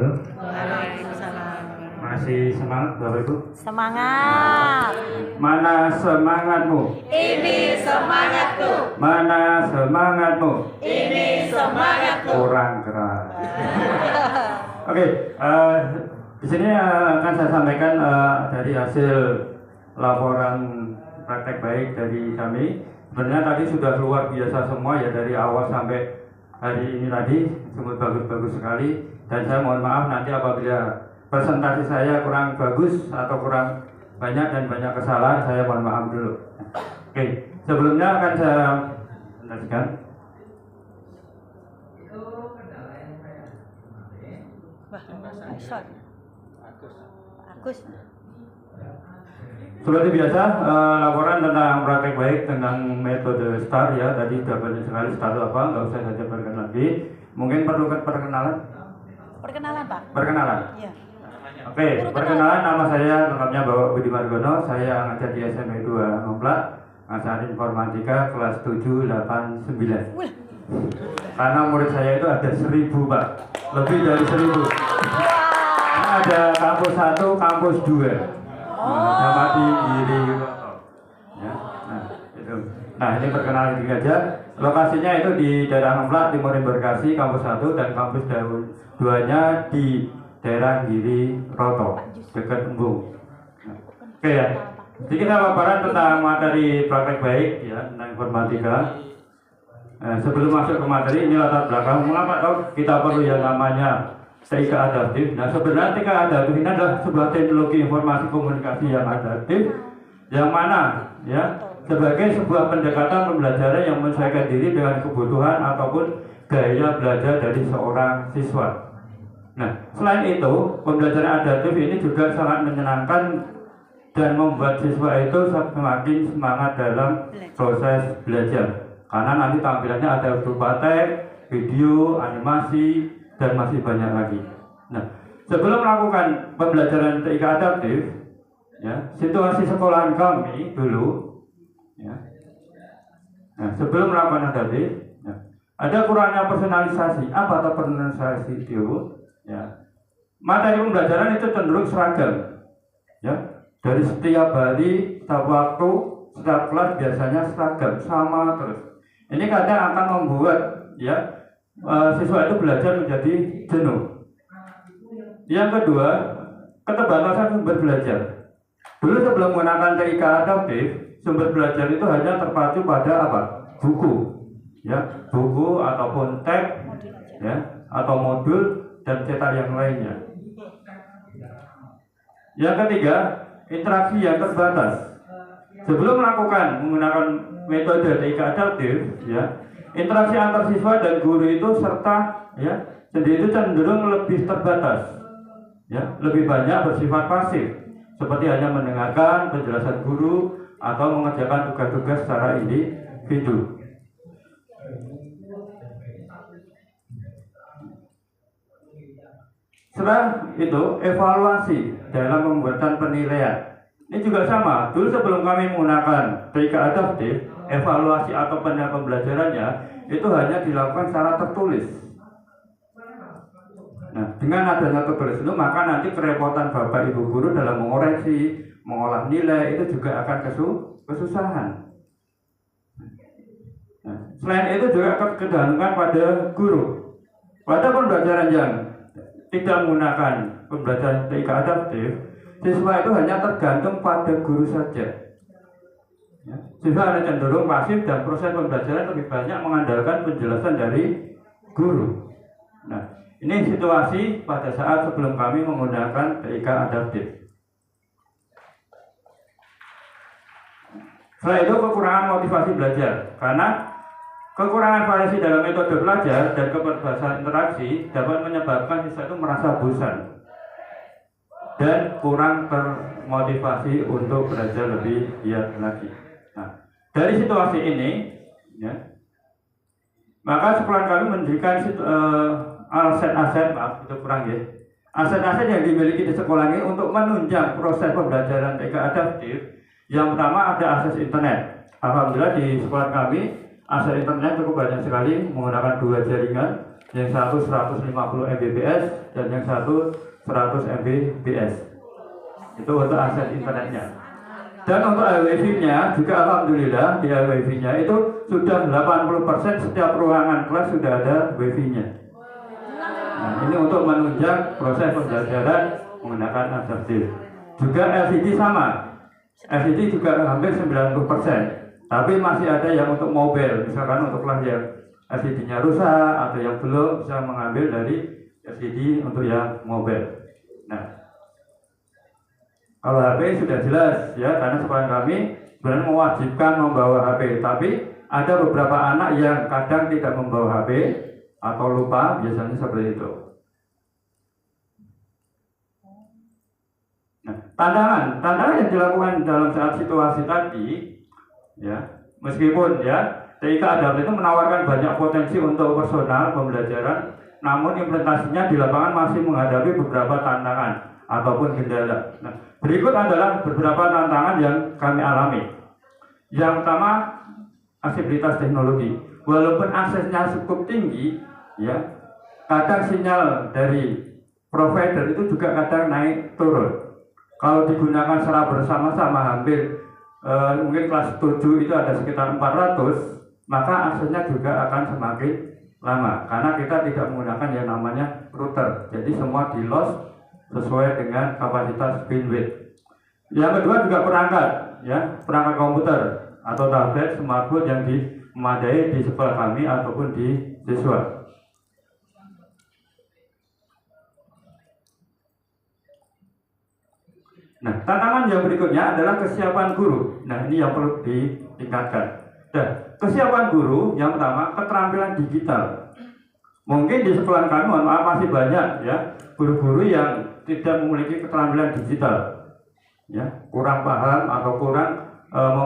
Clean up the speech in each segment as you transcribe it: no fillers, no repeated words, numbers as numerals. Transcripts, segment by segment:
wabarakatuh. Waalaikumsalam. Masih semangat Bapak Ibu? Semangat. Mana semangatmu? Ini semangatku. Mana semangatmu? Ini semangatku. Kurang keras. Oke, di sini akan saya sampaikan dari hasil laporan praktek baik dari kami. Sebenarnya tadi sudah luar biasa semua ya, dari awal sampai hari ini tadi sungguh bagus-bagus sekali. Dan saya mohon maaf nanti apabila presentasi saya kurang bagus atau kurang banyak dan banyak kesalahan, saya mohon maaf dulu. Oke, sebelumnya akan saya jelaskan. Agus. Seperti biasa, laporan tentang praktek baik tentang metode STAR ya, tadi sudah banyak sekali STAR itu apa, nggak usah saya jabarkan lagi. Mungkin perlu perkenalan? Perkenalan Pak. Perkenalan? Iya. Oke, perkenalan, nama saya lengkapnya Bapak Budi Margono, saya ngajar di SMP 2 Ngeplak, ngajar informatika kelas 7, 8, 9. Karena murid saya itu ada 1000 Pak, lebih dari 1000. Karena ada kampus 1, kampus 2. Sama di Giri ya, itu. Nah ini perkenalan diri aja. Lokasinya itu di daerah Ngeplak, Timur Embarkasi, kampus 1 dan kampus 2-nya di daerah Giri Roto, dekat Embung. Oke ya. Jadi kita paparan tentang materi praktek baik ya, tentang informatika. Sebelum masuk ke materi, ini latar belakang mengapa tahu kita perlu yang namanya TIK adaptif. Nah sebenarnya TIK adaptif ini adalah sebuah teknologi informasi komunikasi yang adaptif, yang mana ya sebagai sebuah pendekatan pembelajaran yang menyesuaikan diri dengan kebutuhan ataupun gaya belajar dari seorang siswa. Nah selain itu, pembelajaran adaptif ini juga sangat menyenangkan dan membuat siswa itu semakin semangat dalam proses belajar, karena nanti tampilannya ada berupa teks, video, animasi, dan masih banyak lagi. Nah, sebelum melakukan pembelajaran TIK adaptif, ya, situasi sekolahan kami dulu, ya, nah, sebelum melakukan adaptif, ya, ada kurangnya personalisasi. Apa atau personalisasi itu? Ya, materi pembelajaran itu cenderung seragam, ya, dari setiap hari, setiap waktu, setiap kelas biasanya seragam, sama terus. Ini kadang akan membuat, ya, siswa itu belajar menjadi jenuh. Yang kedua, keterbatasan sumber belajar. Dulu sebelum menggunakan TIK adaptif, sumber belajar itu hanya terpacu pada apa? Buku, ya, buku ataupun teks, ya, atau modul dan cetak yang lainnya. Yang ketiga, interaksi yang terbatas. Sebelum menggunakan metode TIK adaptif, ya, interaksi antar siswa dan guru itu serta ya sendiri itu cenderung lebih terbatas, ya, lebih banyak bersifat pasif, seperti hanya mendengarkan penjelasan guru atau mengerjakan tugas-tugas secara individu. Setelah itu, evaluasi dalam pembuatan penilaian. Ini juga sama. Dulu sebelum kami menggunakan TIK adaptif, evaluasi atau penilaian pembelajarannya itu hanya dilakukan secara tertulis. Nah, dengan adanya tertulis itu, maka nanti kerepotan Bapak Ibu guru dalam mengoreksi, mengolah nilai itu juga akan kesusahan. Nah, selain itu juga ketergantungan pada guru. Pada pembelajaran yang tidak menggunakan pembelajaran TIK adaptif, siswa itu hanya tergantung pada guru saja. Ya, siswa hanya cenderung pasif dan proses pembelajaran lebih banyak mengandalkan penjelasan dari guru. Nah, ini situasi pada saat sebelum kami menggunakan TIK adaptif. Setelah itu kekurangan motivasi belajar, karena kekurangan variasi dalam metode belajar dan keterbatasan interaksi dapat menyebabkan siswa itu merasa bosan dan kurang termotivasi untuk belajar lebih giat lagi. Nah, dari situasi ini, ya, maka sekolah kami mendirikan aset-aset, maaf itu kurang ya, aset-aset yang dimiliki di sekolah ini untuk menunjang proses pembelajaran TIK adaptif. Yang pertama ada akses internet. Alhamdulillah di sekolah kami akses internet cukup banyak sekali menggunakan 2 jaringan, yang satu 150 Mbps dan yang satu 100 Mbps. Itu untuk akses internetnya. Dan untuk Wi-Fi-nya juga alhamdulillah di Wi-Fi-nya itu sudah 80% setiap ruangan kelas sudah ada Wi-Fi-nya. Nah, ini untuk menunjang proses pembelajaran menggunakan adaptif. Juga LCD sama. LCD juga hampir 90%. Tapi masih ada yang untuk mobile, misalkan untuk kelas yang LCD-nya rusak atau yang belum bisa mengambil dari LCD untuk yang mobile. Nah, kalau HP sudah jelas ya, karena sekolah kami sebenarnya mewajibkan membawa HP, tapi ada beberapa anak yang kadang tidak membawa HP atau lupa, biasanya seperti itu. Nah, tantangan yang dilakukan dalam saat situasi tadi, ya, meskipun ya TIK Adaptif itu menawarkan banyak potensi untuk personal pembelajaran, namun implementasinya di lapangan masih menghadapi beberapa tantangan ataupun kendala. Nah, berikut adalah beberapa tantangan yang kami alami. Yang pertama, aksesibilitas teknologi. Walaupun aksesnya cukup tinggi, ya, kadang sinyal dari provider itu juga kadang naik turun. Kalau digunakan secara bersama-sama hampir mungkin kelas 7 itu ada sekitar 400, maka aksesnya juga akan semakin lama karena kita tidak menggunakan yang namanya router. Jadi semua di loss sesuai dengan kapasitas bandwidth. Yang kedua juga perangkat, ya, perangkat komputer atau tablet, smartphone yang memadai di sekolah kami ataupun di siswa. Nah, tantangan yang berikutnya adalah kesiapan guru. Nah, ini yang perlu ditingkatkan. Nah, kesiapan guru yang pertama keterampilan digital. Mungkin di sekolah kami mohon maaf masih banyak ya guru-guru yang tidak memiliki keterampilan digital, ya, kurang paham atau kurang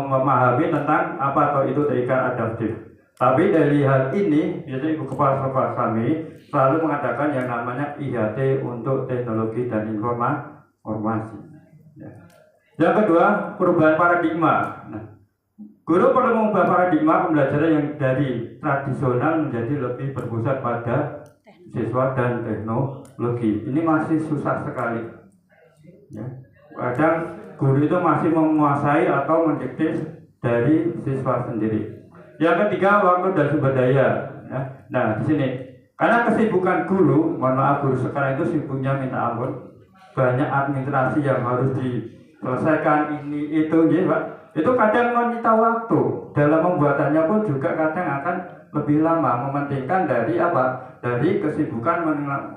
memahami tentang apa atau itu TIK Adaptif. Tapi dari hal ini biasanya Ibu Kepala Sekolah kami selalu mengadakan yang namanya IHT untuk teknologi dan informasi. Ya. Yang kedua, perubahan paradigma. Nah, guru perlu mengubah paradigma pembelajaran yang dari tradisional menjadi lebih berpusat pada siswa dan teknologi. Ini masih susah sekali. Ya. Kadang guru itu masih menguasai atau mendikte dari siswa sendiri. Yang ketiga, waktu dan sumber daya. Ya. Nah, di sini karena kesibukan guru, mohon maaf guru sekarang itu sibuknya minta ampun, banyak administrasi yang harus diselesaikan ini itu, ya Pak. Itu kadang menyita waktu, dalam pembuatannya pun juga kadang akan lebih lama, mementingkan dari apa? Dari kesibukan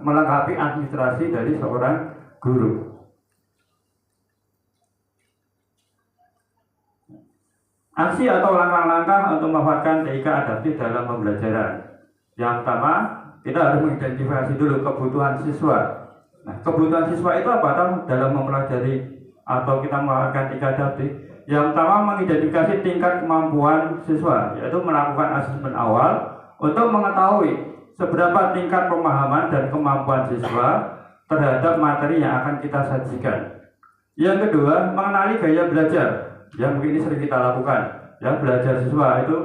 melengkapi administrasi dari seorang guru. Aksi atau langkah-langkah untuk memanfaatkan TIK Adaptif dalam pembelajaran. Yang pertama, kita harus mengidentifikasi dulu kebutuhan siswa. Nah, kebutuhan siswa itu apa dalam mempelajari atau kita memanfaatkan TIK Adaptif? Yang pertama, mengidentifikasi tingkat kemampuan siswa, yaitu melakukan asesmen awal untuk mengetahui seberapa tingkat pemahaman dan kemampuan siswa terhadap materi yang akan kita sajikan. Yang kedua, mengenali gaya belajar. Ya, mungkin ini sering kita lakukan. Ya, belajar siswa itu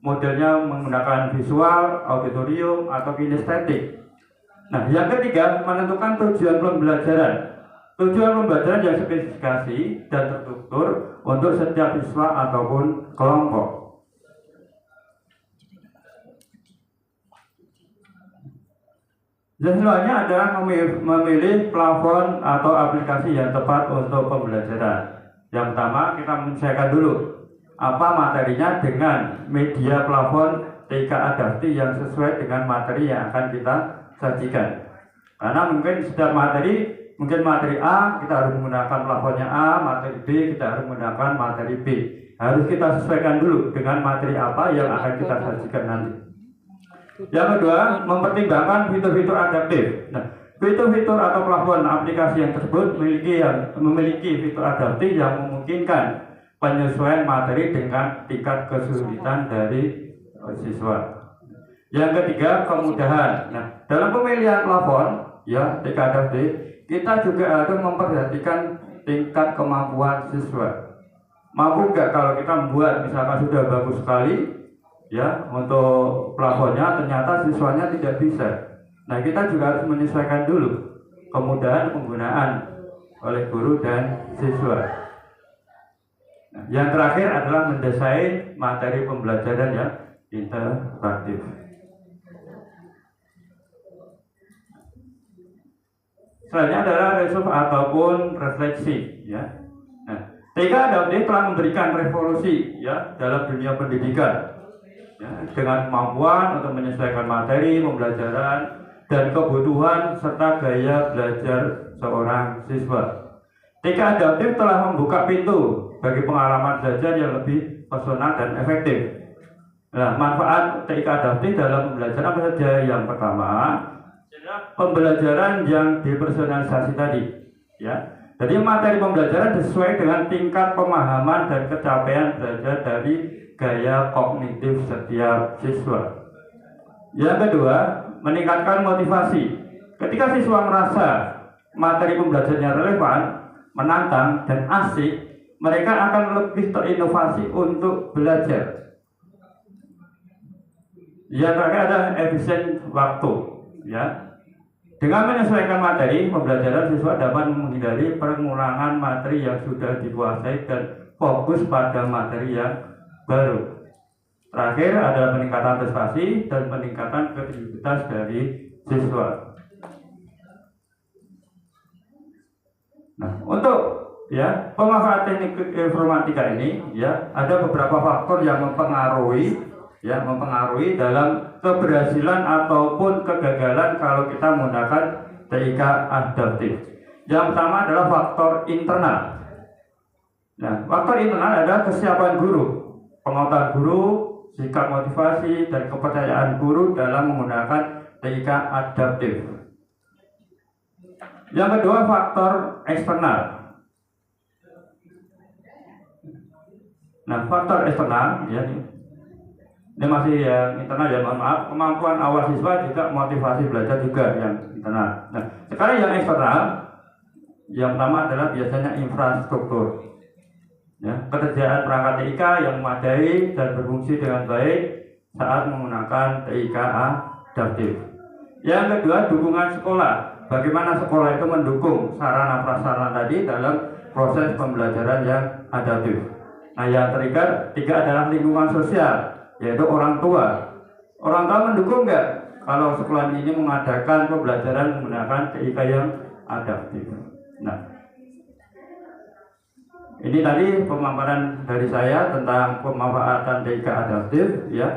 modelnya menggunakan visual, auditorium, atau kinestetik. Nah, yang ketiga, menentukan tujuan pembelajaran. Tujuan pembelajaran yang spesifikasi dan terstruktur untuk setiap siswa ataupun kelompok. Dan selanjutnya adalah memilih plafon atau aplikasi yang tepat untuk pembelajaran. Yang pertama, kita menyelesaikan dulu apa materinya dengan media plafon TIK Adaptif yang sesuai dengan materi yang akan kita sajikan. Karena mungkin setiap materi, mungkin materi A kita harus menggunakan plafonnya A, materi B kita harus menggunakan materi B. Harus kita sesuaikan dulu dengan materi apa yang akan kita sajikan nanti. Yang kedua, mempertimbangkan fitur-fitur adaptif. Nah, fitur-fitur atau plafon aplikasi yang tersebut memiliki fitur adaptif yang memungkinkan penyesuaian materi dengan tingkat kesulitan dari siswa. Yang ketiga, kemudahan. Nah, dalam pemilihan plafon, ya, TIK Adaptif, kita juga harus memperhatikan tingkat kemampuan siswa. Mampu nggak kalau kita membuat misalkan sudah bagus sekali, ya, untuk plafonnya ternyata siswanya tidak bisa. Nah, kita juga harus menyesuaikan dulu kemudahan penggunaan oleh guru dan siswa. Nah, yang terakhir adalah mendesain materi pembelajaran yang interaktif. Selanjutnya adalah resolve ataupun refleksi, ya. Nah, TK Adaptif telah memberikan revolusi, ya, dalam dunia pendidikan, ya, dengan kemampuan untuk menyesuaikan materi pembelajaran dan kebutuhan serta gaya belajar seorang siswa. TK Adaptif telah membuka pintu bagi pengalaman belajar yang lebih personal dan efektif. Nah, manfaat TK Adaptif dalam pembelajaran apa saja? Yang pertama, pembelajaran yang dipersonalisasi tadi, ya. Jadi materi pembelajaran sesuai dengan tingkat pemahaman dan capaian belajar dari gaya kognitif setiap siswa. Yang kedua, meningkatkan motivasi. Ketika siswa merasa materi pembelajarannya relevan, menantang dan asik, mereka akan lebih terinovasi untuk belajar. Yang terakhir adalah efisien waktu, ya. Dengan menyesuaikan materi pembelajaran, siswa dapat menghindari pengulangan materi yang sudah dikuasai dan fokus pada materi yang baru. Terakhir adalah peningkatan prestasi dan peningkatan kreativitas dari siswa. Nah, untuk pemanfaatan teknik informatika ini, ya, ada beberapa faktor yang mempengaruhi dalam keberhasilan ataupun kegagalan kalau kita menggunakan TIK adaptif. Yang pertama adalah faktor internal. Nah, faktor internal adalah kesiapan guru, pengetahuan guru, sikap motivasi dan kepercayaan guru dalam menggunakan TIK adaptif. Yang kedua, faktor eksternal. Nah, faktor eksternal, ya, ini masih yang internal, ya, mohon maaf. Kemampuan awal siswa juga motivasi belajar juga yang internal. Nah, sekarang yang eksternal, yang pertama adalah biasanya infrastruktur, ya, ketersediaan perangkat TIK yang memadai dan berfungsi dengan baik saat menggunakan TIK adaptif. Yang kedua, dukungan sekolah. Bagaimana sekolah itu mendukung sarana prasarana tadi dalam proses pembelajaran yang adaptif. Nah, yang ketiga adalah lingkungan sosial, yaitu orang tua. Orang tua mendukung nggak kalau sekolah ini mengadakan pembelajaran menggunakan TIK yang adaptif? Nah, ini tadi pemaparan dari saya tentang pemanfaatan TIK adaptif, ya.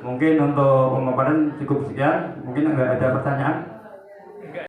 Mungkin untuk pemaparan cukup sekian. Mungkin nggak ada pertanyaan.